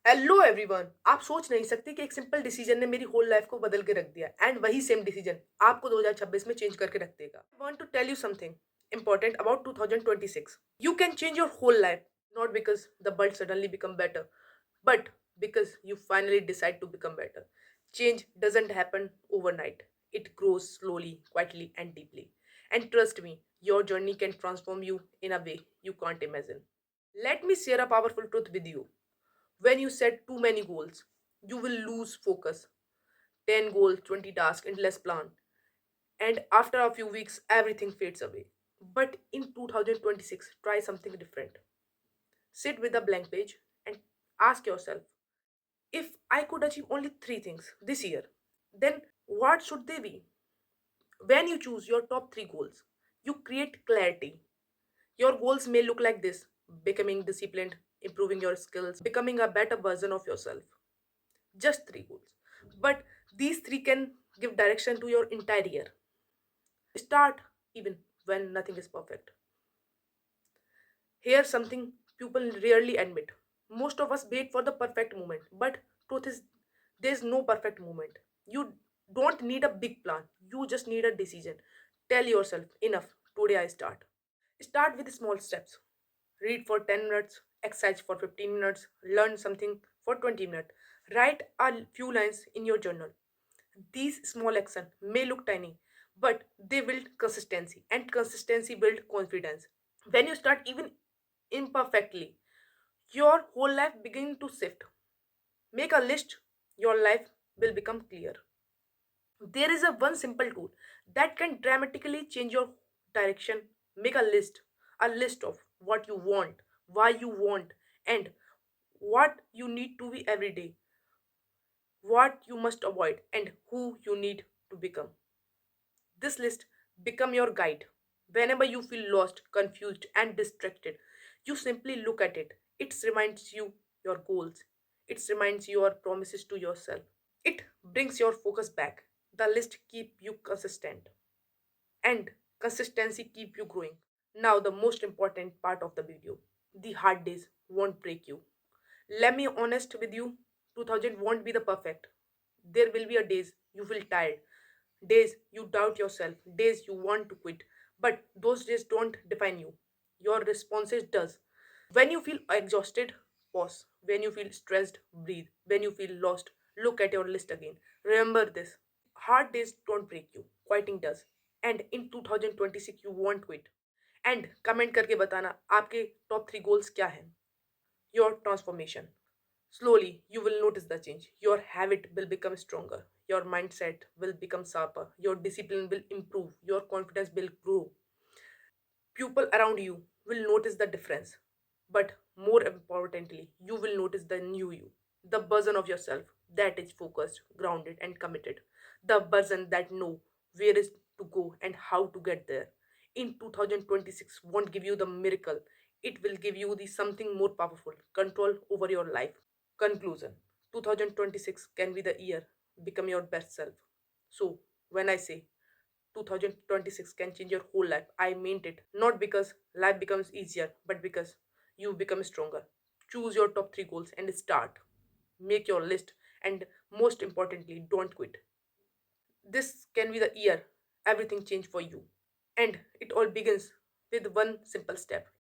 Hello everyone. आप सोच नहीं सकते कि एक सिंपल डिसीजन ने मेरी होल लाइफ को बदल के रख दिया एंड वही सेम डिसीजन आपको 2026 में चेंज करके रख देगा। I want to tell you something important about 2026. You can change your whole life not because the world suddenly become better, but because you finally decide to become better. Change doesn't happen overnight. It grows slowly, quietly and deeply. And trust me, your journey can transform you in a way you can't imagine. Let me share a powerful truth with you. When you set too many goals, you will lose focus. 10 goals, 20 tasks, endless plan. And after a few weeks, everything fades away. But in 2026, try something different. Sit with a blank page and ask yourself, if I could achieve only three things this year, then what should they be? When you choose your top three goals, you create clarity. Your goals may look like this: becoming disciplined, improving your skills, becoming a better version of yourself. Just three goals. But these three can give direction to your entire year. Start even when nothing is perfect. Here's something people rarely admit. Most of us wait for the perfect moment, but truth is there's no perfect moment. You don't need a big plan. You just need a decision. Tell yourself, enough. Today I start. Start with small steps. Read for 10 minutes, exercise for 15 minutes, learn something for 20 minutes. Write a few lines in your journal. These small actions may look tiny, but they build consistency, and consistency builds confidence. When you start even imperfectly, your whole life begins to shift. Make a list, your life will become clear. There is a one simple tool that can dramatically change your direction. Make a list of what you want, why you want, and what you need to be every day, what you must avoid, and who you need to become. This list become your guide. Whenever you feel lost, confused, and distracted, you simply look at it. It reminds you your goals. It reminds your promises to yourself. It brings your focus back. The list keep you consistent, and consistency keep you growing. Now the most important part of the video. The hard days won't break you. Let me honest with you, 2000 won't be the perfect. There will be a days you feel tired, days you doubt yourself, days you want to quit. But those days don't define you. Your responses does. When you feel exhausted, pause. When you feel stressed, breathe. When you feel lost, look at your list again. Remember this. Hard days don't break you. Quieting does. And in 2026 you won't quit. And comment करके बताना आपके top three goals क्या हैं. Your transformation. Slowly, you will notice the change. Your habit will become stronger. Your mindset will become sharper. Your discipline will improve. Your confidence will grow. People around you will notice the difference. But more importantly, you will notice the new you, the version of yourself that is focused, grounded, and committed. The version that know where is to go and how to get there. In 2026 won't give you the miracle. It will give you the something more powerful, control over your life. Conclusion. 2026 can be the year become your best self. So, when I say 2026 can change your whole life, I meant it. Not because life becomes easier, but because you become stronger. Choose your top three goals and start. Make your list, and most importantly, don't quit. This can be the year everything changed for you. And it all begins with one simple step.